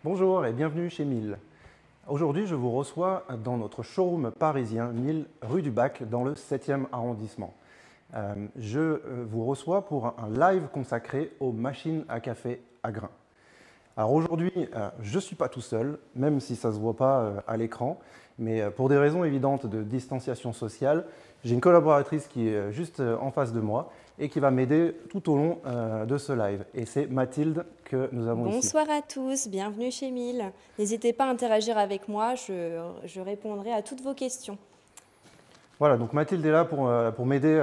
Bonjour et bienvenue chez Mille. Aujourd'hui, je vous reçois dans notre showroom parisien Mille, rue du Bac, dans le 7e arrondissement. Je vous reçois pour un live consacré aux machines à café à grains. Alors aujourd'hui, je ne suis pas tout seul, même si ça ne se voit pas à l'écran, mais pour des raisons évidentes de distanciation sociale, j'ai une collaboratrice qui est juste en face de moi et qui va m'aider tout au long de ce live. Et c'est Mathilde que nous avons ici. Bonsoir à tous, bienvenue chez Mille. N'hésitez pas à interagir avec moi, je répondrai à toutes vos questions. Voilà, donc Mathilde est là pour m'aider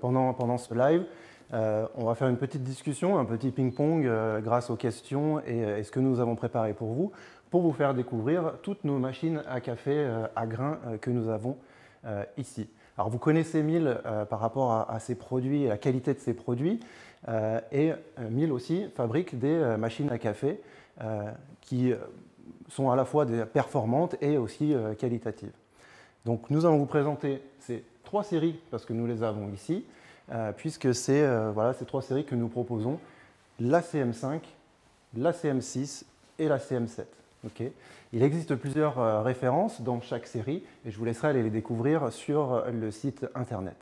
pendant ce live. On va faire une petite discussion, un petit ping-pong grâce aux questions et ce que nous avons préparé pour vous faire découvrir toutes nos machines à café à grains que nous avons ici. Alors vous connaissez Mille par rapport à ses produits et la qualité de ses produits, et Mille aussi fabrique des machines à café qui sont à la fois performantes et aussi qualitatives. Donc nous allons vous présenter ces trois séries, parce que nous les avons ici, puisque c'est voilà, ces trois séries que nous proposons, la CM5, la CM6 et la CM7. Okay. Il existe plusieurs références dans chaque série et je vous laisserai aller les découvrir sur le site internet.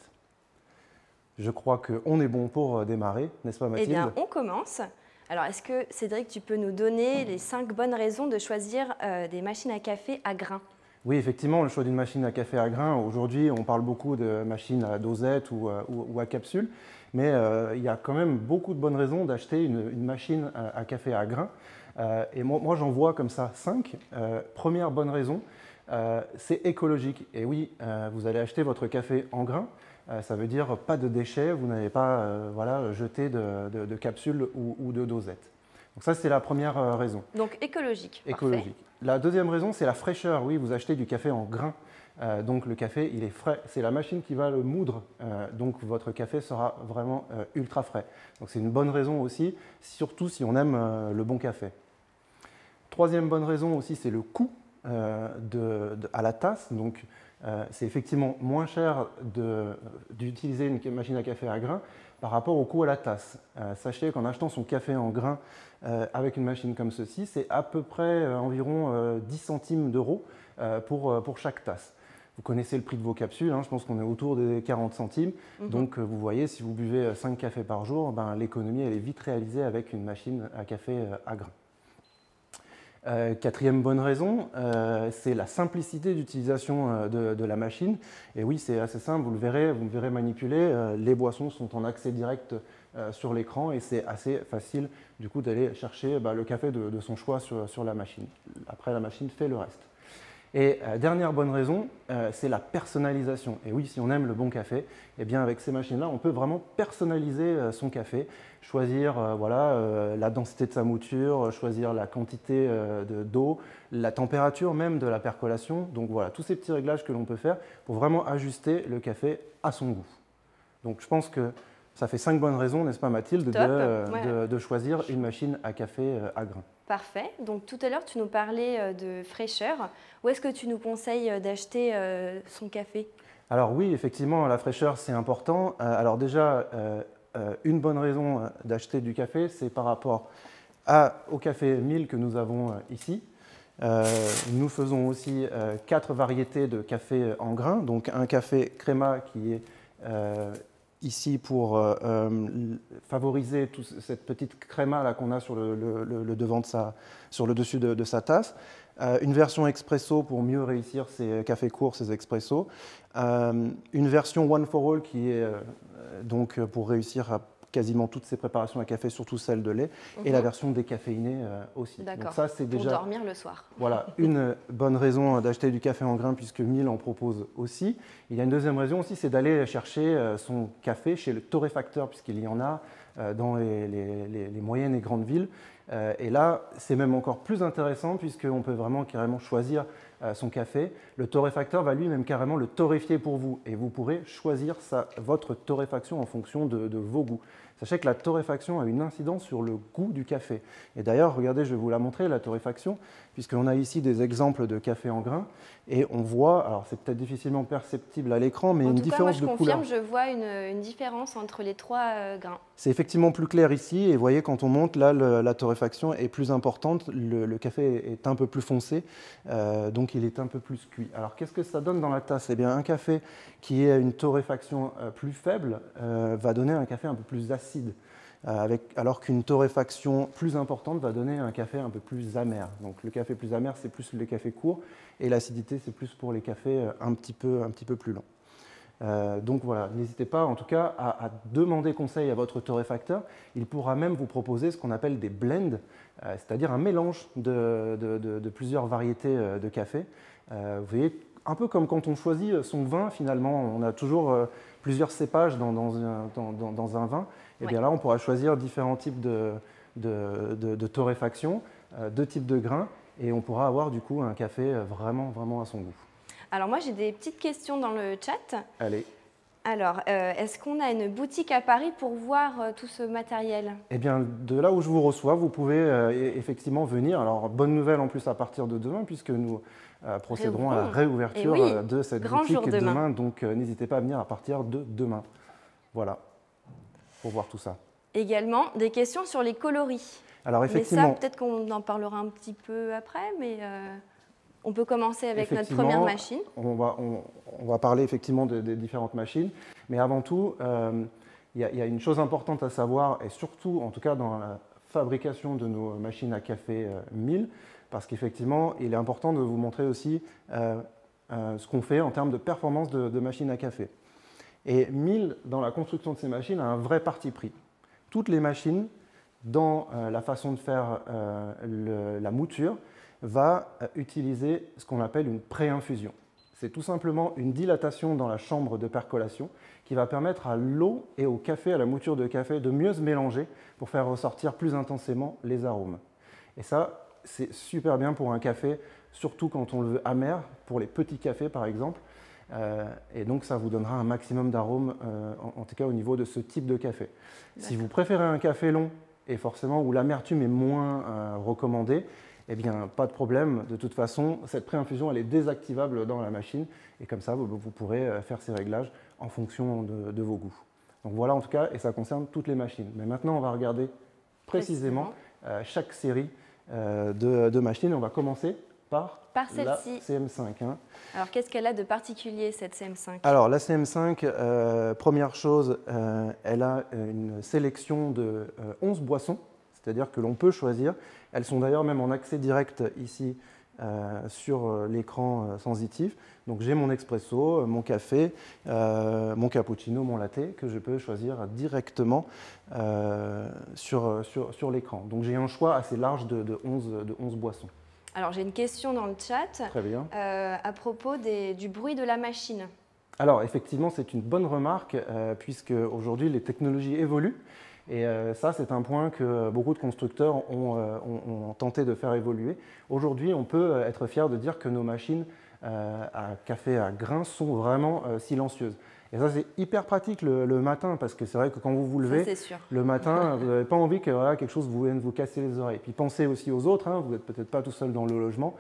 Je crois qu'on est bon pour démarrer, n'est-ce pas Mathilde? Eh bien, on commence. Alors, est-ce que Cédric, tu peux nous donner les 5 bonnes raisons de choisir des machines à café à grains? Oui, effectivement, le choix d'une machine à café à grains, aujourd'hui on parle beaucoup de machines à dosette ou à capsule, mais il y a quand même beaucoup de bonnes raisons d'acheter une machine à café à grains. Et moi j'en vois comme ça 5. Première bonne raison, c'est écologique. Et oui, vous allez acheter votre café en grains, ça veut dire pas de déchets, vous n'allez pas voilà, jeter de capsules ou de dosettes. Donc ça, c'est la première raison. Donc écologique. Écologique. Parfait. La deuxième raison, c'est la fraîcheur. Oui, vous achetez du café en grains, donc le café, il est frais. C'est la machine qui va le moudre, donc votre café sera vraiment ultra frais. Donc c'est une bonne raison aussi, surtout si on aime le bon café. Troisième bonne raison aussi, c'est le coût à la tasse. Donc c'est effectivement moins cher d'utiliser une machine à café à grains par rapport au coût à la tasse. Sachez qu'en achetant son café en grains avec une machine comme ceci, c'est à peu près environ 10 centimes d'euros pour chaque tasse. Vous connaissez le prix de vos capsules, hein, je pense qu'on est autour des 40 centimes. Donc vous voyez, si vous buvez 5 cafés par jour, ben, l'économie elle est vite réalisée avec une machine à café à grains. Quatrième bonne raison, c'est la simplicité d'utilisation de la machine. Et oui, c'est assez simple, vous me verrez manipuler. Les boissons sont en accès direct sur l'écran et c'est assez facile du coup d'aller chercher le café de son choix sur la machine. Après, la machine fait le reste. Et dernière bonne raison, c'est la personnalisation. Et oui, si on aime le bon café, eh bien avec ces machines-là, on peut vraiment personnaliser son café, choisir la densité de sa mouture, choisir la quantité d'eau, la température même de la percolation. Donc voilà, tous ces petits réglages que l'on peut faire pour vraiment ajuster le café à son goût. Donc je pense que ça fait 5 bonnes raisons, n'est-ce pas Mathilde, de choisir une machine à café à grains. Parfait. Donc tout à l'heure, tu nous parlais de fraîcheur. Où est-ce que tu nous conseilles d'acheter son café? Alors oui, effectivement, la fraîcheur, c'est important. Alors déjà, une bonne raison d'acheter du café, c'est par rapport au café Mille que nous avons ici. Nous faisons aussi 4 variétés de café en grains. Donc un café créma qui est ici pour favoriser toute cette petite créma là qu'on a sur le devant de sur le dessus de sa tasse. Une version expresso pour mieux réussir ses cafés courts, ses expressos. Une version one for all qui est donc pour réussir à quasiment toutes ces préparations à café, surtout celles de lait, et la version décaféinée aussi. D'accord, donc ça, c'est déjà, pour dormir le soir. Voilà, une bonne raison d'acheter du café en grains puisque Mille en propose aussi. Il y a une deuxième raison aussi, c'est d'aller chercher son café chez le torréfacteur, puisqu'il y en a dans les moyennes et grandes villes. Et là, c'est même encore plus intéressant puisqu'on peut vraiment carrément choisir son café, le torréfacteur va lui-même carrément le torréfier pour vous et vous pourrez choisir votre torréfaction en fonction de vos goûts. Sachez que la torréfaction a une incidence sur le goût du café. Et d'ailleurs, regardez, je vais vous la montrer, la torréfaction, puisqu'on a ici des exemples de café en grains. Et on voit, alors c'est peut-être difficilement perceptible à l'écran, mais une différence de couleur. En tout cas, moi je confirme, je vois une différence entre les trois grains. C'est effectivement plus clair ici, et vous voyez, quand on monte, là, la torréfaction est plus importante, le café est un peu plus foncé, donc il est un peu plus cuit. Alors qu'est-ce que ça donne dans la tasse? Eh bien, un café qui a une torréfaction plus faible va donner un café un peu plus acide, alors qu'une torréfaction plus importante va donner un café un peu plus amer. Donc le café plus amer, c'est plus les cafés courts, et l'acidité, c'est plus pour les cafés un petit peu plus lents. Donc voilà, n'hésitez pas en tout cas à demander conseil à votre torréfacteur. Il pourra même vous proposer ce qu'on appelle des blends, c'est-à-dire un mélange de plusieurs variétés de café. Vous voyez, un peu comme quand on choisit son vin, finalement, on a toujours plusieurs cépages dans un vin. Et bien là, on pourra choisir différents types de torréfaction, deux types de grains, et on pourra avoir du coup un café vraiment à son goût. Alors moi, j'ai des petites questions dans le chat. Allez. Alors, est-ce qu'on a une boutique à Paris pour voir tout ce matériel? Eh bien, de là où je vous reçois, vous pouvez effectivement venir. Alors, bonne nouvelle en plus à partir de demain, puisque nous procéderons à la réouverture de cette boutique demain. Donc, n'hésitez pas à venir à partir de demain. Voilà, pour voir tout ça. Également, des questions sur les coloris. Alors, effectivement. Mais ça, peut-être qu'on en parlera un petit peu après, mais... On peut commencer avec notre première machine. On va parler effectivement des différentes machines. Mais avant tout, il y a une chose importante à savoir, et surtout, en tout cas, dans la fabrication de nos machines à café 1000, parce qu'effectivement, il est important de vous montrer aussi ce qu'on fait en termes de performance de machines à café. Et 1000, dans la construction de ces machines, a un vrai parti pris. Toutes les machines, dans la façon de faire la mouture, va utiliser ce qu'on appelle une pré-infusion. C'est tout simplement une dilatation dans la chambre de percolation qui va permettre à l'eau et au café, à la mouture de café, de mieux se mélanger pour faire ressortir plus intensément les arômes. Et ça, c'est super bien pour un café, surtout quand on le veut amer, pour les petits cafés par exemple. Et donc ça vous donnera un maximum d'arômes, en tout cas au niveau de ce type de café. Si vous préférez un café long, et forcément où l'amertume est moins recommandée, eh bien, pas de problème. De toute façon, cette pré-infusion, elle est désactivable dans la machine. Et comme ça, vous pourrez faire ces réglages en fonction de vos goûts. Donc voilà, en tout cas, et ça concerne toutes les machines. Mais maintenant, on va regarder précisément chaque série de machines. On va commencer par la CM5. Hein. Alors, qu'est-ce qu'elle a de particulier, cette CM5? Alors, la CM5, première chose, elle a une sélection de 11 boissons. C'est-à-dire que l'on peut choisir. Elles sont d'ailleurs même en accès direct ici sur l'écran sensitif. Donc j'ai mon expresso, mon café, mon cappuccino, mon latte que je peux choisir directement sur l'écran. Donc j'ai un choix assez large de 11 boissons. Alors j'ai une question dans le chat. Très bien. À propos du bruit de la machine. Alors effectivement, c'est une bonne remarque puisque aujourd'hui les technologies évoluent. Et ça, c'est un point que beaucoup de constructeurs ont tenté de faire évoluer. Aujourd'hui, on peut être fier de dire que nos machines à café à grains sont vraiment silencieuses. Et ça, c'est hyper pratique le matin, parce que c'est vrai que quand vous vous levez, le matin, vous n'avez pas envie que quelque chose vienne vous casser les oreilles. Puis pensez aussi aux autres, hein, vous n'êtes peut-être pas tout seul dans le logement.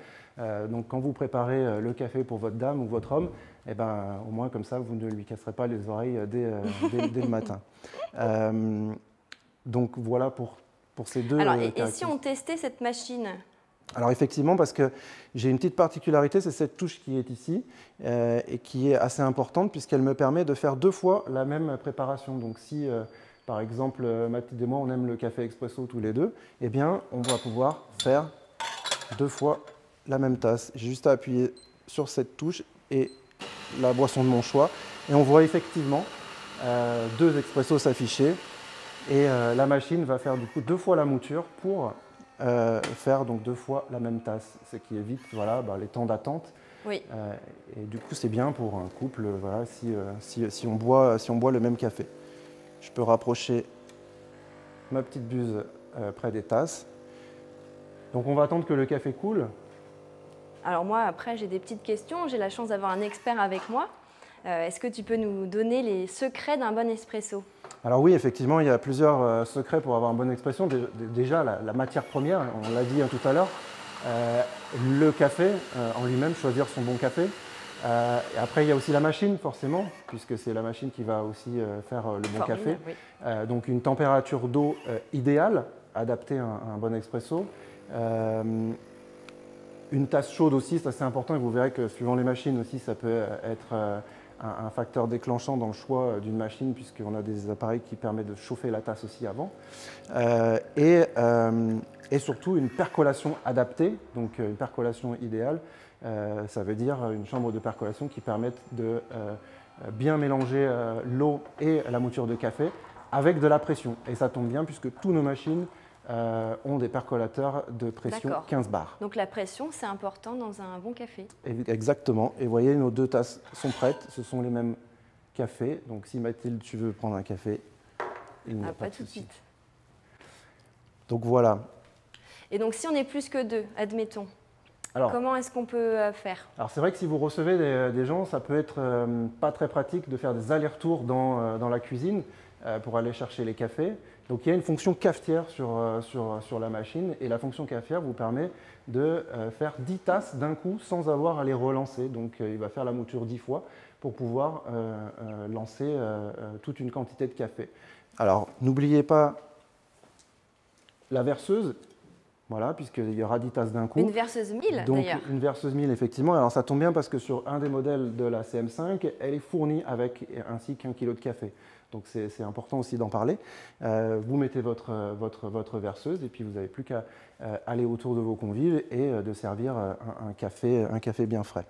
Donc quand vous préparez le café pour votre dame ou votre homme, eh ben, au moins comme ça, vous ne lui casserez pas les oreilles dès le matin. Donc voilà pour ces deux. Alors, et si on testait cette machine? Alors effectivement, parce que j'ai une petite particularité, c'est cette touche qui est ici et qui est assez importante puisqu'elle me permet de faire 2 fois la même préparation. Donc si par exemple Mathilde et moi on aime le café expresso tous les deux, eh bien on va pouvoir faire 2 fois la même tasse. J'ai juste à appuyer sur cette touche et la boisson de mon choix. Et on voit effectivement 2 expressos s'afficher. Et la machine va faire du coup 2 fois la mouture pour faire donc 2 fois la même tasse, ce qui évite voilà, les temps d'attente. Oui. Et du coup, c'est bien pour un couple voilà, si on boit le même café. Je peux rapprocher ma petite buse près des tasses. Donc on va attendre que le café coule. Alors moi, après, j'ai des petites questions. J'ai la chance d'avoir un expert avec moi. Est-ce que tu peux nous donner les secrets d'un bon espresso? Alors oui, effectivement, il y a plusieurs secrets pour avoir une bonne expression. Déjà, la matière première, on l'a dit tout à l'heure, le café en lui-même, choisir son bon café. Et après, il y a aussi la machine, forcément, puisque c'est la machine qui va aussi faire le bon café. Oui. Donc une température d'eau idéale, adaptée à un bon expresso. Une tasse chaude aussi, c'est assez important, et vous verrez que suivant les machines aussi, ça peut être un facteur déclenchant dans le choix d'une machine, puisqu'on a des appareils qui permettent de chauffer la tasse aussi avant. Et surtout une percolation adaptée, donc une percolation idéale, ça veut dire une chambre de percolation qui permette de bien mélanger l'eau et la mouture de café avec de la pression. Et ça tombe bien puisque toutes nos machines ont des percolateurs de pression 15 bars. Donc la pression, c'est important dans un bon café. Exactement. Et vous voyez, nos deux tasses sont prêtes. Ce sont les mêmes cafés. Donc si Mathilde, tu veux prendre un café, il n'y a pas de tout de souci. suite. Donc voilà. Et donc si on est plus que deux, admettons, comment est-ce qu'on peut faire? Alors c'est vrai que si vous recevez des gens, ça peut être pas très pratique de faire des allers-retours dans la cuisine pour aller chercher les cafés. Donc il y a une fonction cafetière sur la machine, et la fonction cafetière vous permet de faire 10 tasses d'un coup sans avoir à les relancer. Donc il va faire la mouture 10 fois pour pouvoir lancer toute une quantité de café. Alors n'oubliez pas la verseuse. Voilà, puisqu'il y aura 10 tasses d'un coup. Une verseuse 1000 Donc d'ailleurs. une verseuse 1000, effectivement. Alors ça tombe bien parce que sur un des modèles de la CM5, elle est fournie avec ainsi qu'un kilo de café. Donc c'est important aussi d'en parler. Vous mettez votre verseuse et puis vous n'avez plus qu'à aller autour de vos convives et de servir un café bien frais.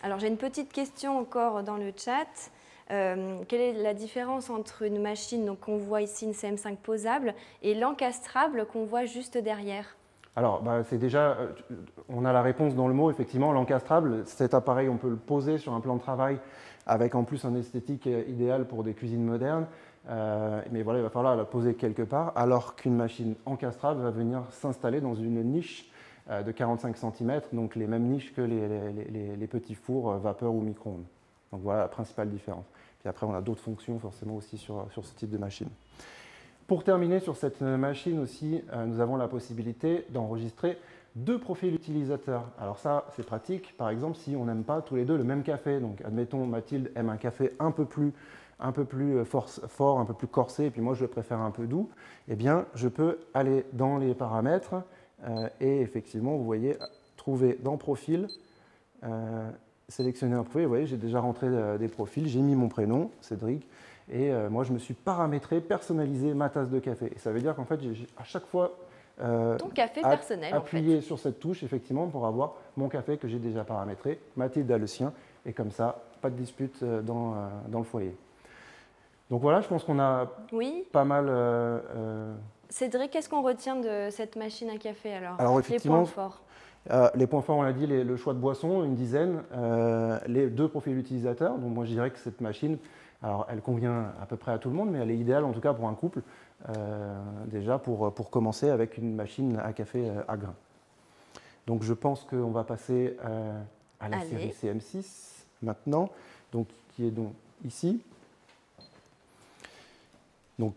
Alors j'ai une petite question encore dans le chat. Quelle est la différence entre une machine qu'on voit ici, une CM5 posable, et l'encastrable qu'on voit juste derrière? Alors, c'est déjà, on a la réponse dans le mot, effectivement, l'encastrable. Cet appareil, on peut le poser sur un plan de travail avec en plus un esthétique idéal pour des cuisines modernes. Mais voilà, il va falloir la poser quelque part, alors qu'une machine encastrable va venir s'installer dans une niche de 45 cm, donc les mêmes niches que les petits fours vapeur ou micro-ondes. Donc voilà la principale différence. Puis après, on a d'autres fonctions forcément aussi sur ce type de machine. Pour terminer sur cette machine aussi, nous avons la possibilité d'enregistrer 2 profils utilisateurs. Alors ça, c'est pratique, par exemple, si on n'aime pas tous les deux le même café. Donc admettons, Mathilde aime un café un peu plus fort, un peu plus corsé, et puis moi je le préfère un peu doux. Eh bien, je peux aller dans les paramètres et effectivement, vous voyez, trouver dans Profil, sélectionner un profil. Vous voyez, j'ai déjà rentré des profils, j'ai mis mon prénom, Cédric, et moi je me suis paramétré, personnalisé ma tasse de café. Et ça veut dire qu'en fait, j'ai à chaque fois ton café personnel, appuyé sur cette touche, effectivement, pour avoir mon café que j'ai déjà paramétré. Mathilde a le sien, et comme ça, pas de dispute dans le foyer. Donc voilà, je pense qu'on a pas mal... Cédric, qu'est-ce qu'on retient de cette machine à café alors effectivement, les points forts? Les points forts, on l'a dit, le choix de boisson, une dizaine, les 2 profils utilisateurs. Donc moi, je dirais que cette machine, alors elle convient à peu près à tout le monde, mais elle est idéale en tout cas pour un couple, déjà pour commencer avec une machine à café à grains. Donc je pense qu'on va passer à la série CM6 maintenant, donc, qui est donc ici. Donc,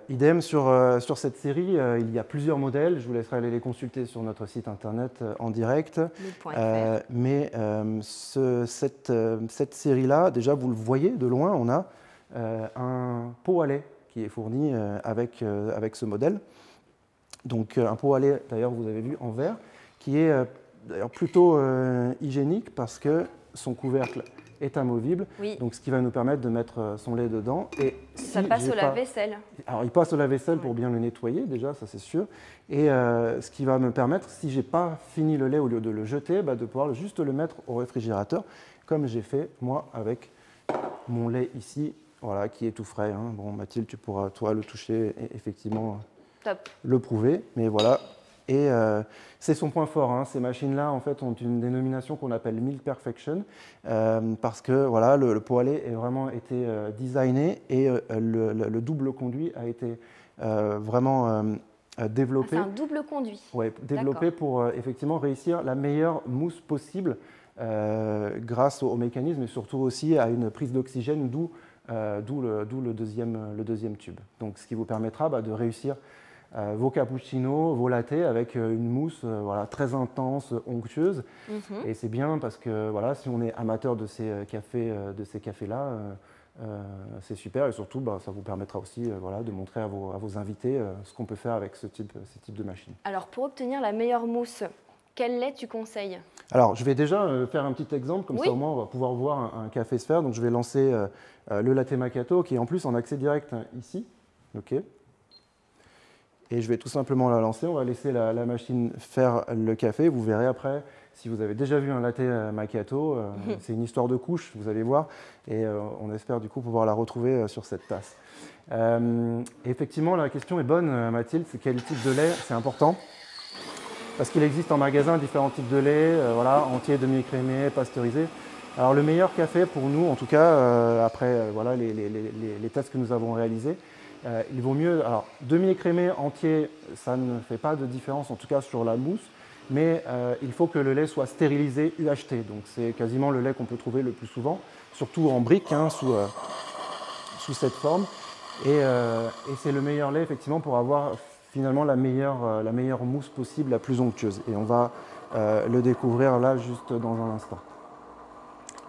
idem sur cette série, il y a plusieurs modèles. Je vous laisserai aller les consulter sur notre site internet en direct. Mais cette série-là, déjà vous le voyez de loin, on a un pot à lait qui est fourni avec ce modèle. Donc un pot à lait, d'ailleurs vous avez vu en verre, qui est d'ailleurs plutôt hygiénique parce que son couvercle est amovible, donc ce qui va nous permettre de mettre son lait dedans. Et ça passe au lave-vaisselle. Alors il passe au lave-vaisselle pour bien le nettoyer déjà, ça c'est sûr. Et ce qui va me permettre, si je n'ai pas fini le lait, au lieu de le jeter, de pouvoir juste le mettre au réfrigérateur, comme j'ai fait moi avec mon lait ici, voilà, qui est tout frais. Hein. Bon, Mathilde, tu pourras toi le toucher et effectivement le prouver, mais voilà. Et c'est son point fort. Hein. Ces machines-là, en fait, ont une dénomination qu'on appelle Milk Perfection, parce que voilà, le pot à lait a vraiment été designé et le double conduit a été vraiment développée. C'est un double conduit. Ouais, développée pour effectivement réussir la meilleure mousse possible grâce au mécanisme et surtout aussi à une prise d'oxygène, d'où le deuxième tube. Donc, ce qui vous permettra de réussir vos cappuccinos, vos lattés avec une mousse voilà, très intense, onctueuse. Et c'est bien parce que voilà, si on est amateur de ces cafés-là, c'est super et surtout ça vous permettra aussi voilà, de montrer à vos invités ce qu'on peut faire avec ce type de machine. Alors pour obtenir la meilleure mousse, quel lait tu conseilles? Alors je vais déjà faire un petit exemple, comme ça au moins on va pouvoir voir un café se faire. Donc je vais lancer le latte macchiato qui est en plus en accès direct ici. OK. Et je vais tout simplement la lancer, on va laisser la machine faire le café. Vous verrez après, si vous avez déjà vu un latte macchiato, c'est une histoire de couche, vous allez voir. Et on espère du coup pouvoir la retrouver sur cette tasse. Effectivement, la question est bonne, Mathilde, c'est quel type de lait? C'est important. Parce qu'il existe en magasin différents types de lait, voilà, entier, demi-écrémé, pasteurisé. Alors le meilleur café pour nous, en tout cas, après voilà, les tests que nous avons réalisés, il vaut mieux, alors demi-écrémé, entier, ça ne fait pas de différence en tout cas sur la mousse, mais il faut que le lait soit stérilisé UHT, donc c'est quasiment le lait qu'on peut trouver le plus souvent, surtout en brique, hein, sous cette forme, et c'est le meilleur lait effectivement pour avoir finalement la meilleure mousse possible, la plus onctueuse, et on va le découvrir là juste dans un instant.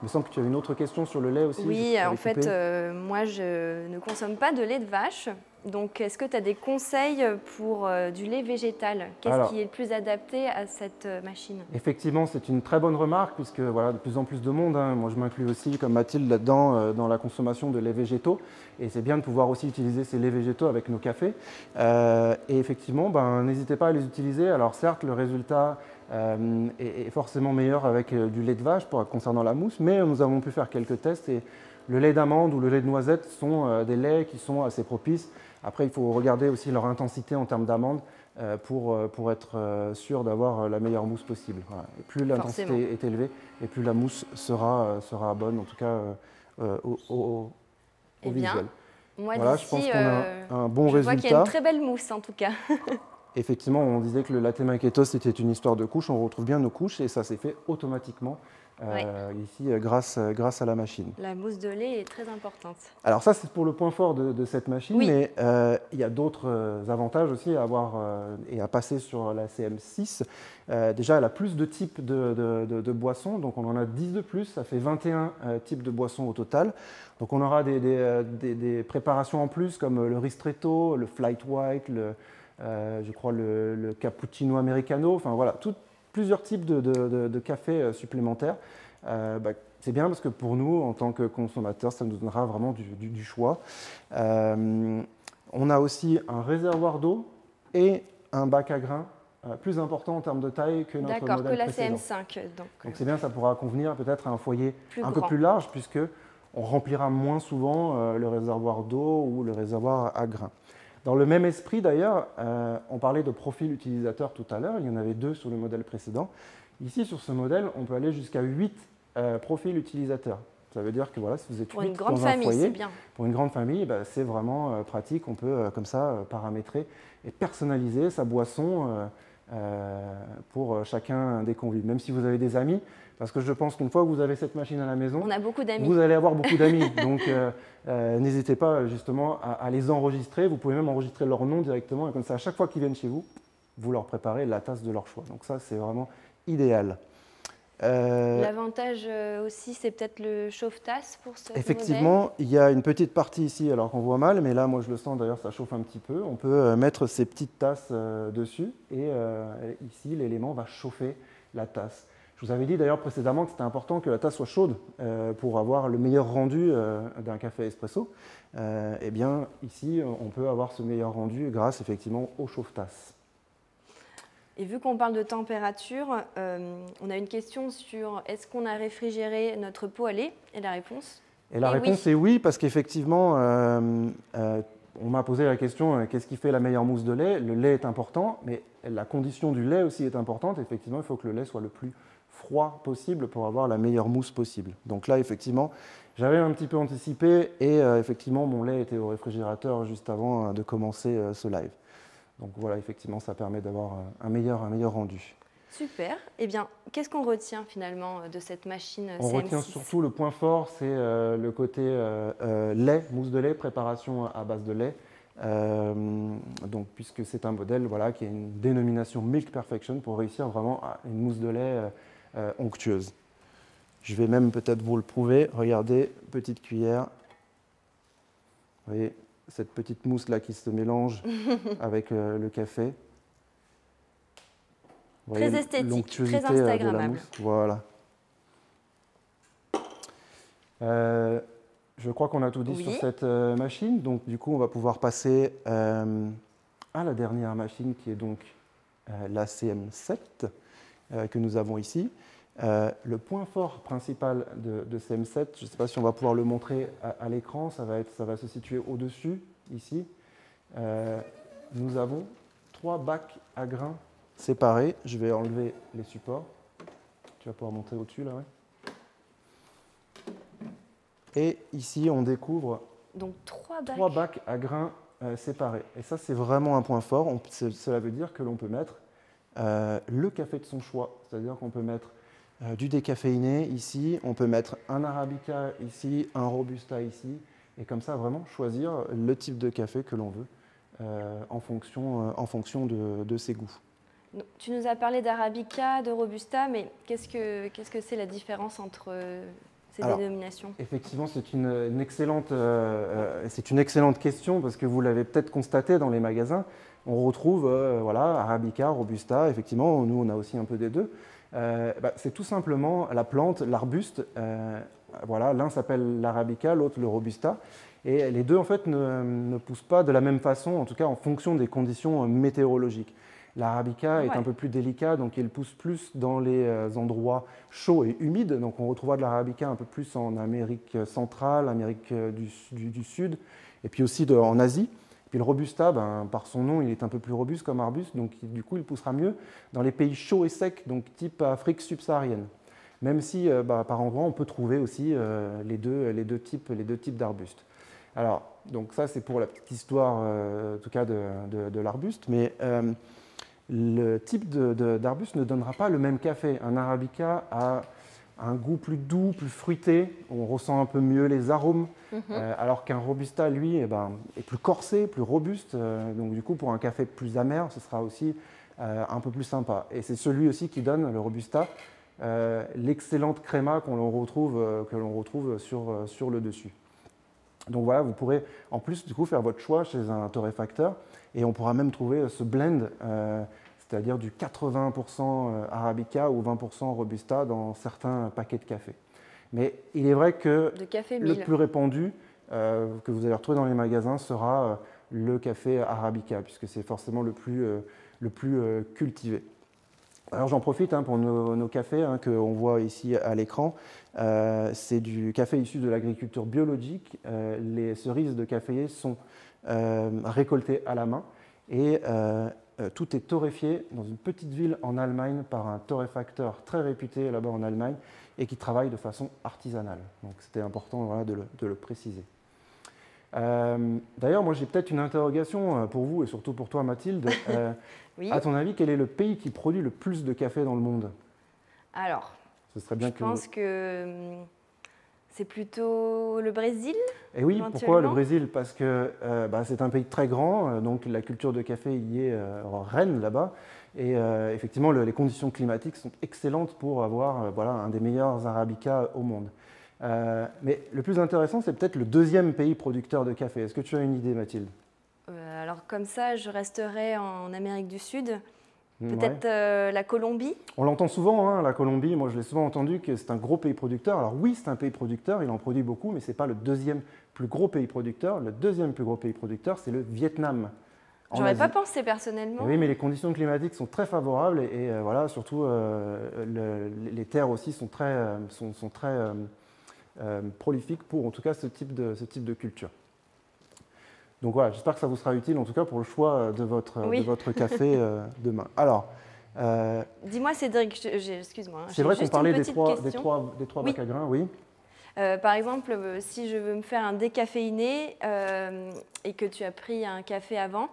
Il me semble que tu avais une autre question sur le lait aussi. Oui, en fait, moi, je ne consomme pas de lait de vache. Donc, est-ce que tu as des conseils pour du lait végétal? Qu'est-ce qui est le plus adapté à cette machine? Effectivement, c'est une très bonne remarque, puisque voilà, de plus en plus de monde, hein, moi je m'inclus aussi, comme Mathilde, là-dedans, dans la consommation de laits végétaux. Et c'est bien de pouvoir aussi utiliser ces laits végétaux avec nos cafés. Et effectivement, n'hésitez pas à les utiliser. Alors certes, le résultat est forcément meilleur avec du lait de vache concernant la mousse, mais nous avons pu faire quelques tests et le lait d'amande ou le lait de noisette sont des laits qui sont assez propices. Après, il faut regarder aussi leur intensité en termes d'amande pour être sûr d'avoir la meilleure mousse possible. Voilà. Et plus l'intensité est élevée et plus la mousse sera bonne, en tout cas au visuel. Moi, voilà, je pense qu'on a un bon résultat. Je vois qu'il y a une très belle mousse en tout cas. Effectivement, on disait que le latte macchiato c'était une histoire de couches, on retrouve bien nos couches et ça s'est fait automatiquement ici grâce à la machine. La mousse de lait est très importante. Alors ça c'est pour le point fort de cette machine, mais il y a d'autres avantages aussi à avoir et à passer sur la CM6. Déjà elle a plus de types de boissons, donc on en a 10 de plus, ça fait 21 types de boissons au total. Donc on aura des préparations en plus comme le ristretto, le flight white, je crois le cappuccino americano, enfin voilà, plusieurs types de cafés supplémentaires. C'est bien parce que pour nous, en tant que consommateurs, ça nous donnera vraiment du choix. On a aussi un réservoir d'eau et un bac à grains plus important en termes de taille que notre modèle précédent. D'accord, que la CM5. Donc c'est bien, ça pourra convenir peut-être à un foyer un peu plus large puisque on remplira moins souvent le réservoir d'eau ou le réservoir à grains. Dans le même esprit d'ailleurs, on parlait de profil utilisateur tout à l'heure, il y en avait 2 sur le modèle précédent. Ici sur ce modèle, on peut aller jusqu'à 8 profils utilisateurs. Ça veut dire que voilà, si vous êtes 8 dans un foyer, pour une grande famille, c'est vraiment pratique, on peut comme ça paramétrer et personnaliser sa boisson pour chacun des convives, même si vous avez des amis. Parce que je pense qu'une fois que vous avez cette machine à la maison, vous allez avoir beaucoup d'amis. Donc, n'hésitez pas justement à les enregistrer. Vous pouvez même enregistrer leur nom directement. Et comme ça, à chaque fois qu'ils viennent chez vous, vous leur préparez la tasse de leur choix. Donc ça, c'est vraiment idéal. L'avantage aussi, c'est peut-être le chauffe-tasse pour ce Effectivement, il y a une petite partie ici, alors qu'on voit mal, mais là, moi, je le sens, d'ailleurs, ça chauffe un petit peu. On peut mettre ces petites tasses dessus. Et ici, l'élément va chauffer la tasse. Je vous avais dit d'ailleurs précédemment que c'était important que la tasse soit chaude pour avoir le meilleur rendu d'un café espresso. Eh bien, ici, on peut avoir ce meilleur rendu grâce effectivement au chauffe-tasse. Et vu qu'on parle de température, on a une question sur est-ce qu'on a réfrigéré notre pot à lait? Et la réponse est oui, parce qu'effectivement, on m'a posé la question qu'est-ce qui fait la meilleure mousse de lait? Le lait est important, mais la condition du lait aussi est importante. Effectivement, il faut que le lait soit le plus froid possible pour avoir la meilleure mousse possible. Donc là, effectivement, j'avais un petit peu anticipé et effectivement, mon lait était au réfrigérateur juste avant de commencer ce live. Donc voilà, effectivement, ça permet d'avoir un meilleur rendu. Super. Eh bien, qu'est-ce qu'on retient finalement de cette machine CM6? On retient surtout le point fort, c'est le côté lait, mousse de lait, préparation à base de lait. Donc, puisque c'est un modèle voilà, qui a une dénomination Milk Perfection pour réussir vraiment à une mousse de lait onctueuse. Je vais même peut-être vous le prouver. Regardez, petite cuillère. Vous voyez cette petite mousse là qui se mélange avec le café. Vous très voyez esthétique, très de la instagrammable. mousse. Voilà. Je crois qu'on a tout dit sur cette machine. Donc du coup, on va pouvoir passer à la dernière machine qui est donc la CM7 que nous avons ici. Le point fort principal de CM7, je ne sais pas si on va pouvoir le montrer à l'écran, ça va se situer au-dessus, ici. Nous avons 3 bacs à grains séparés. Je vais enlever les supports. Tu vas pouvoir monter au-dessus, là, ouais. Et ici, on découvre donc 3 bacs à grains séparés. Et ça, c'est vraiment un point fort. Cela veut dire que l'on peut mettre le café de son choix. C'est-à-dire qu'on peut mettre du décaféiné ici, on peut mettre un arabica ici, un robusta ici, et comme ça, vraiment choisir le type de café que l'on veut en fonction de ses goûts. Tu nous as parlé d'arabica, de robusta, mais qu'est-ce que c'est la différence entre ces dénominations? Effectivement, c'est une excellente question parce que vous l'avez peut-être constaté dans les magasins. On retrouve voilà, arabica, robusta. Effectivement, nous, on a aussi un peu des deux. C'est tout simplement la plante, l'arbuste. Voilà, l'un s'appelle l'arabica, l'autre le robusta. Et les deux, en fait, ne poussent pas de la même façon, en tout cas en fonction des conditions météorologiques. L'arabica est un peu plus délicat, donc il pousse plus dans les endroits chauds et humides. Donc on retrouvera de l'arabica un peu plus en Amérique centrale, Amérique du Sud, et puis aussi en Asie. Puis le robusta, par son nom, il est un peu plus robuste comme arbuste, donc du coup il poussera mieux dans les pays chauds et secs, donc type Afrique subsaharienne. Même si par endroits on peut trouver aussi les deux types d'arbustes. Alors, donc ça c'est pour la petite histoire, en tout cas de l'arbuste, mais le type d'arbuste ne donnera pas le même café. Un arabica a un goût plus doux, plus fruité, on ressent un peu mieux les arômes, alors qu'un robusta, lui, est plus corsé, plus robuste. Donc du coup, pour un café plus amer, ce sera aussi un peu plus sympa. Et c'est celui aussi qui donne, le robusta, l'excellente créma que l'on retrouve sur le dessus. Donc voilà, vous pourrez en plus du coup faire votre choix chez un torréfacteur et on pourra même trouver ce blend, c'est-à-dire du 80% arabica ou 20% robusta dans certains paquets de café. Mais il est vrai que le plus répandu que vous allez retrouver dans les magasins sera le café arabica, puisque c'est forcément le plus cultivé. Alors j'en profite pour nos cafés qu'on voit ici à l'écran. C'est du café issu de l'agriculture biologique. Les cerises de caféier sont récoltées à la main et tout est torréfié dans une petite ville en Allemagne par un torréfacteur très réputé là-bas en Allemagne et qui travaille de façon artisanale. Donc c'était important voilà, de le préciser. D'ailleurs, moi j'ai peut-être une interrogation pour vous et surtout pour toi Mathilde. Oui. À ton avis, quel est le pays qui produit le plus de café dans le monde? Alors, ce serait bien je pense que c'est plutôt le Brésil. Et oui, pourquoi le Brésil? Parce que c'est un pays très grand, donc la culture de café y est reine là-bas. Et effectivement, les conditions climatiques sont excellentes pour avoir voilà, un des meilleurs arabicas au monde. Mais le plus intéressant, c'est peut-être le deuxième pays producteur de café. Est-ce que tu as une idée, Mathilde? Alors comme ça, je resterai en Amérique du Sud. Peut-être la Colombie? On l'entend souvent, la Colombie. Moi, je l'ai souvent entendu que c'est un gros pays producteur. Alors oui, c'est un pays producteur, il en produit beaucoup, mais ce n'est pas le deuxième plus gros pays producteur. Le deuxième plus gros pays producteur, c'est le Vietnam. J'aurais pas pensé personnellement. Et oui, mais les conditions climatiques sont très favorables et voilà, surtout les terres aussi sont très prolifiques pour en tout cas ce type de culture. Donc voilà, j'espère que ça vous sera utile en tout cas pour le choix de votre café demain. Alors, dis-moi Cédric, excuse-moi. C'est vrai qu'on parlait des trois bacs à grains, oui. Par exemple, si je veux me faire un décaféiné et que tu as pris un café avant,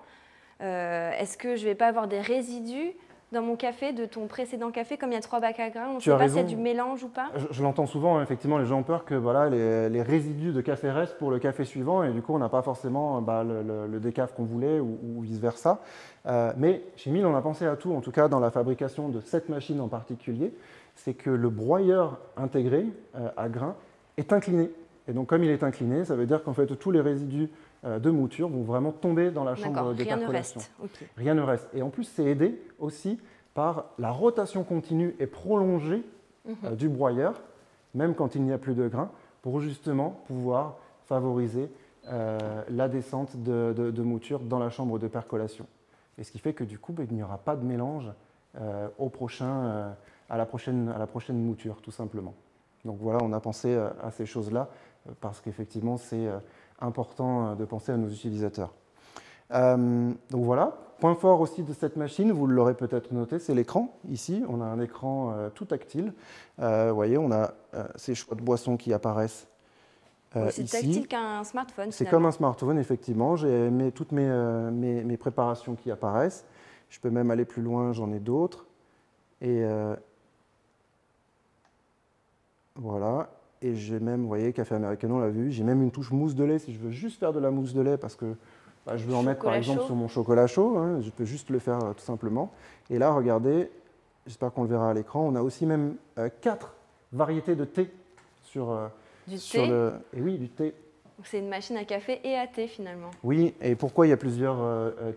est-ce que je ne vais pas avoir des résidus dans mon café, de ton précédent café, comme il y a 3 bacs à grains, on ne sait pas s'il y a du mélange ou pas? Je l'entends souvent, hein, effectivement, les gens ont peur que voilà, les résidus de café restent pour le café suivant et du coup on n'a pas forcément le décaf qu'on voulait ou vice-versa. Mais chez Miele, on a pensé à tout, en tout cas dans la fabrication de cette machine en particulier, c'est que le broyeur intégré à grains est incliné. Et donc comme il est incliné, ça veut dire qu'en fait tous les résidus de mouture vont vraiment tomber dans la chambre de percolation. Rien ne reste. Okay. Rien ne reste. Et en plus, c'est aidé aussi par la rotation continue et prolongée du broyeur, même quand il n'y a plus de grains, pour justement pouvoir favoriser la descente de mouture dans la chambre de percolation. Et ce qui fait que du coup, il n'y aura pas de mélange à la prochaine mouture, tout simplement. Donc voilà, on a pensé à ces choses-là, parce qu'effectivement, c'est important de penser à nos utilisateurs. Donc voilà, point fort aussi de cette machine, vous l'aurez peut-être noté, c'est l'écran. Ici, on a un écran tout tactile. Vous voyez, on a ces choix de boissons qui apparaissent c'est tactile qu'un smartphone. C'est comme un smartphone, effectivement. J'ai toutes mes préparations qui apparaissent. Je peux même aller plus loin, j'en ai d'autres. Et voilà. Et j'ai même, vous voyez, Café Americano, on l'a vu, j'ai même une touche mousse de lait si je veux juste faire de la mousse de lait parce que je veux en mettre par exemple sur mon chocolat chaud. Hein, je peux juste le faire tout simplement. Et là, regardez, j'espère qu'on le verra à l'écran, on a aussi même 4 variétés de thé sur thé. Et oui, du thé. C'est une machine à café et à thé finalement. Oui, et pourquoi il y a plusieurs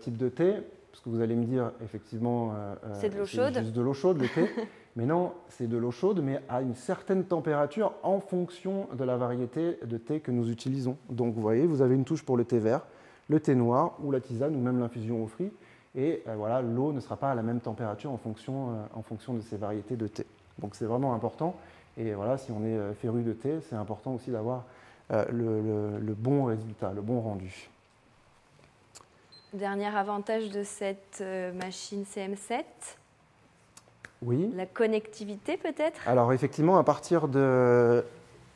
types de thé? Parce que vous allez me dire, effectivement, c'est de l'eau chaude. Juste de l'eau chaude, le thé. Mais non, c'est de l'eau chaude, mais à une certaine température en fonction de la variété de thé que nous utilisons. Donc vous voyez, vous avez une touche pour le thé vert, le thé noir ou la tisane ou même l'infusion aux fruits. Et voilà, l'eau ne sera pas à la même température en fonction de ces variétés de thé. Donc c'est vraiment important. Et voilà, si on est féru de thé, c'est important aussi d'avoir le bon résultat, le bon rendu. Dernier avantage de cette machine CM7. Oui. La connectivité peut-être? Alors effectivement, à partir de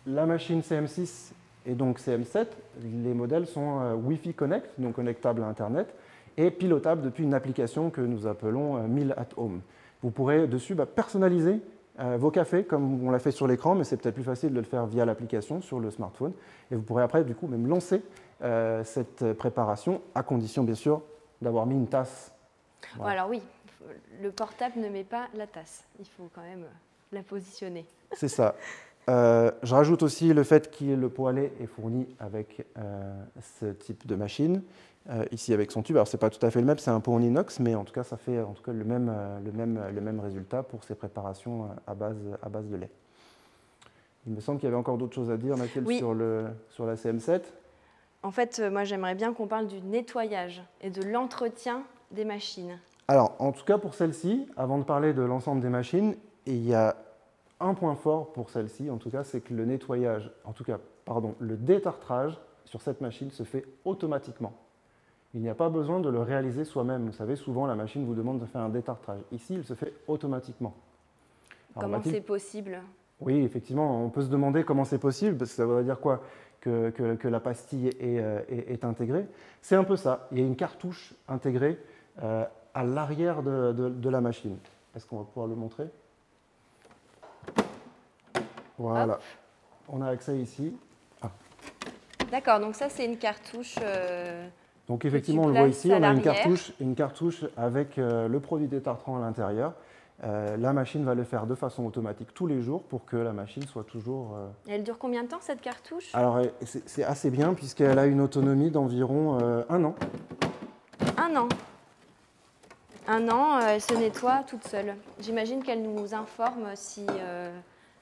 la machine CM6 et donc CM7, les modèles sont Wi-Fi Connect, donc connectables à Internet, et pilotables depuis une application que nous appelons Miele at Home. Vous pourrez dessus personnaliser vos cafés comme on l'a fait sur l'écran, mais c'est peut-être plus facile de le faire via l'application sur le smartphone. Et vous pourrez après du coup même lancer cette préparation, à condition bien sûr d'avoir mis une tasse. Voilà. Alors oui, le portable ne met pas la tasse, il faut quand même la positionner. C'est ça. Je rajoute aussi le fait que le pot à lait est fourni avec ce type de machine, ici avec son tube. Alors ce n'est pas tout à fait le même, c'est un pot en inox, mais en tout cas ça fait le même résultat pour ces préparations à base de lait. Il me semble qu'il y avait encore d'autres choses à dire, Mathilde, oui, sur la CM7. En fait, moi j'aimerais bien qu'on parle du nettoyage et de l'entretien des machines. Alors, en tout cas pour celle-ci, avant de parler de l'ensemble des machines, il y a un point fort pour celle-ci, en tout cas, c'est que le nettoyage, le détartrage sur cette machine se fait automatiquement. Il n'y a pas besoin de le réaliser soi-même. Vous savez, souvent la machine vous demande de faire un détartrage. Ici, il se fait automatiquement. Alors, comment c'est possible? Oui, effectivement, on peut se demander comment c'est possible, parce que ça veut dire quoi? Que la pastille est intégrée. C'est un peu ça. Il y a une cartouche intégrée à l'arrière de la machine. Est-ce qu'on va pouvoir le montrer? Voilà. Hop. On a accès ici. Ah. D'accord, donc ça c'est une cartouche. Donc effectivement, on le voit ici, on a une cartouche avec le produit détartrant à l'intérieur. La machine va le faire de façon automatique tous les jours pour que la machine soit toujours... Elle dure combien de temps cette cartouche? Alors c'est assez bien puisqu'elle a une autonomie d'environ 1 an. 1 an. 1 an, elle se nettoie toute seule. J'imagine qu'elle nous informe si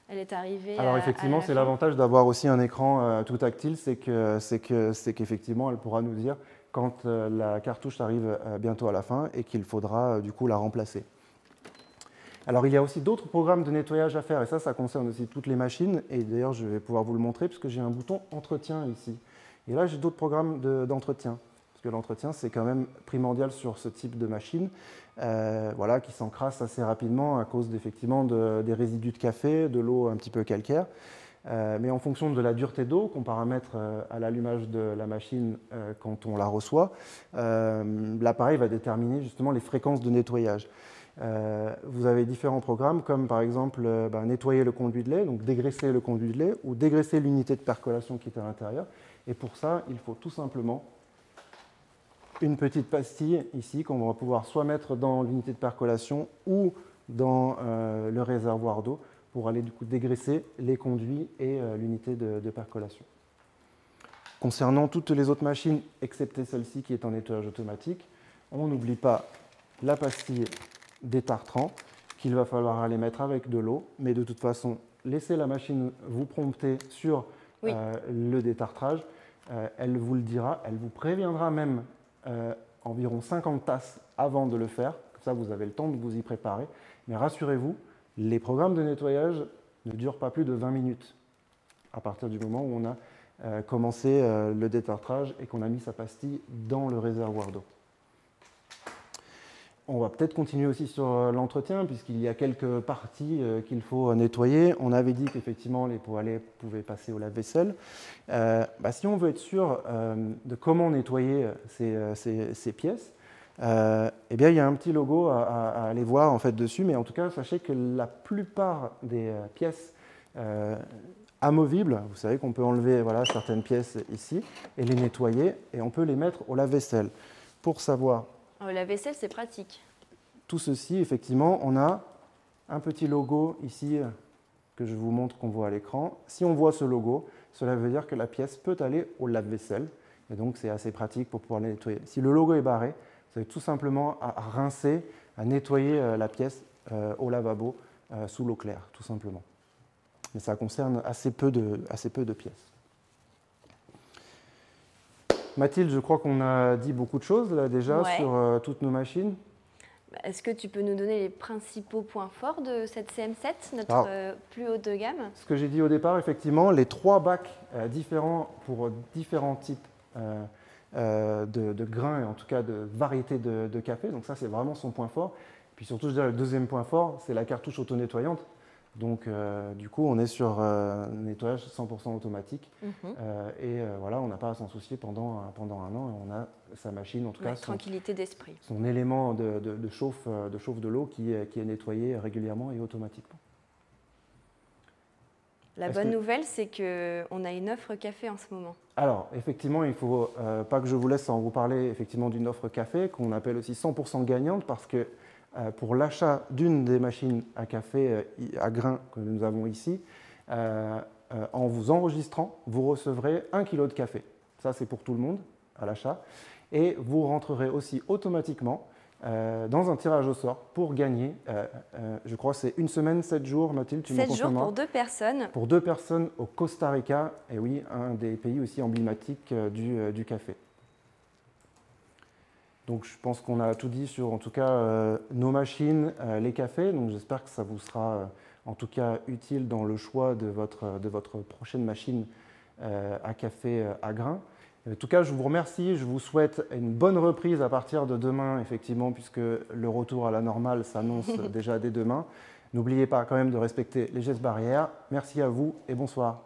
elle est arrivée. Alors effectivement, c'est l'avantage d'avoir aussi un écran tout tactile, c'est qu'effectivement, elle pourra nous dire quand la cartouche arrive bientôt à la fin et qu'il faudra du coup la remplacer. Alors il y a aussi d'autres programmes de nettoyage à faire et ça concerne aussi toutes les machines et d'ailleurs je vais pouvoir vous le montrer puisque j'ai un bouton entretien ici. Et là j'ai d'autres programmes d'entretien parce que l'entretien c'est quand même primordial sur ce type de machine qui s'encrasse assez rapidement à cause effectivement des résidus de café, de l'eau un petit peu calcaire. mais en fonction de la dureté d'eau qu'on paramètre à l'allumage de la machine quand on la reçoit, l'appareil va déterminer justement les fréquences de nettoyage. Vous avez différents programmes comme par exemple nettoyer le conduit de lait, donc dégraisser le conduit de lait ou dégraisser l'unité de percolation qui est à l'intérieur. Et pour ça, il faut tout simplement une petite pastille ici qu'on va pouvoir soit mettre dans l'unité de percolation ou dans le réservoir d'eau pour aller du coup dégraisser les conduits et l'unité de percolation. Concernant toutes les autres machines, excepté celle-ci qui est en nettoyage automatique, on n'oublie pas la pastille détartrant qu'il va falloir aller mettre avec de l'eau, mais de toute façon, laissez la machine vous prompter sur le détartrage. Elle vous le dira, elle vous préviendra même environ 50 tasses avant de le faire. Comme ça, vous avez le temps de vous y préparer. Mais rassurez-vous, les programmes de nettoyage ne durent pas plus de 20 minutes à partir du moment où on a commencé le détartrage et qu'on a mis sa pastille dans le réservoir d'eau. On va peut-être continuer aussi sur l'entretien puisqu'il y a quelques parties qu'il faut nettoyer. On avait dit qu'effectivement les pots à lait pouvaient passer au lave-vaisselle. Si on veut être sûr de comment nettoyer ces pièces, eh bien, il y a un petit logo à aller voir en fait, dessus, mais en tout cas, sachez que la plupart des pièces amovibles, vous savez qu'on peut enlever certaines pièces ici et les nettoyer, et on peut les mettre au lave-vaisselle. Pour savoir... La vaisselle, c'est pratique. Tout ceci, effectivement, on a un petit logo ici que je vous montre qu'on voit à l'écran. Si on voit ce logo, cela veut dire que la pièce peut aller au lave-vaisselle, et donc c'est assez pratique pour pouvoir la nettoyer. Si le logo est barré, vous avez tout simplement à rincer, à nettoyer la pièce au lavabo sous l'eau claire, tout simplement. Mais ça concerne assez peu de pièces. Mathilde, je crois qu'on a dit beaucoup de choses là, déjà sur toutes nos machines. Est-ce que tu peux nous donner les principaux points forts de cette CM7, notre plus haut de gamme? Ce que j'ai dit au départ, effectivement, les 3 bacs différents pour différents types de grains et en tout cas de variétés de café. Donc ça, c'est vraiment son point fort. Puis surtout, je dirais, le deuxième point fort, c'est la cartouche auto-nettoyante. Donc, du coup, on est sur un nettoyage 100% automatique. Voilà, on n'a pas à s'en soucier pendant un an. Et on a sa machine, en tout cas, tranquillité d'esprit. Son élément de chauffe de l'eau qui est nettoyé régulièrement et automatiquement. La bonne nouvelle, c'est qu'on a une offre café en ce moment. Alors, effectivement, il ne faut pas que je vous laisse sans vous parler effectivement d'une offre café qu'on appelle aussi 100% gagnante parce que pour l'achat d'une des machines à café à grains que nous avons ici, en vous enregistrant, vous recevrez 1 kg de café. Ça, c'est pour tout le monde à l'achat. Et vous rentrerez aussi automatiquement dans un tirage au sort pour gagner, je crois que c'est 1 semaine, 7 jours, Mathilde, tu me confirmes? 7 jours pour 2 personnes. Pour 2 personnes au Costa Rica, et oui, un des pays aussi emblématiques du café. Donc je pense qu'on a tout dit sur en tout cas nos machines, les cafés. Donc j'espère que ça vous sera en tout cas utile dans le choix de votre prochaine machine à café à grains. En tout cas, je vous remercie. Je vous souhaite une bonne reprise à partir de demain, effectivement, puisque le retour à la normale s'annonce déjà dès demain. N'oubliez pas quand même de respecter les gestes barrières. Merci à vous et bonsoir.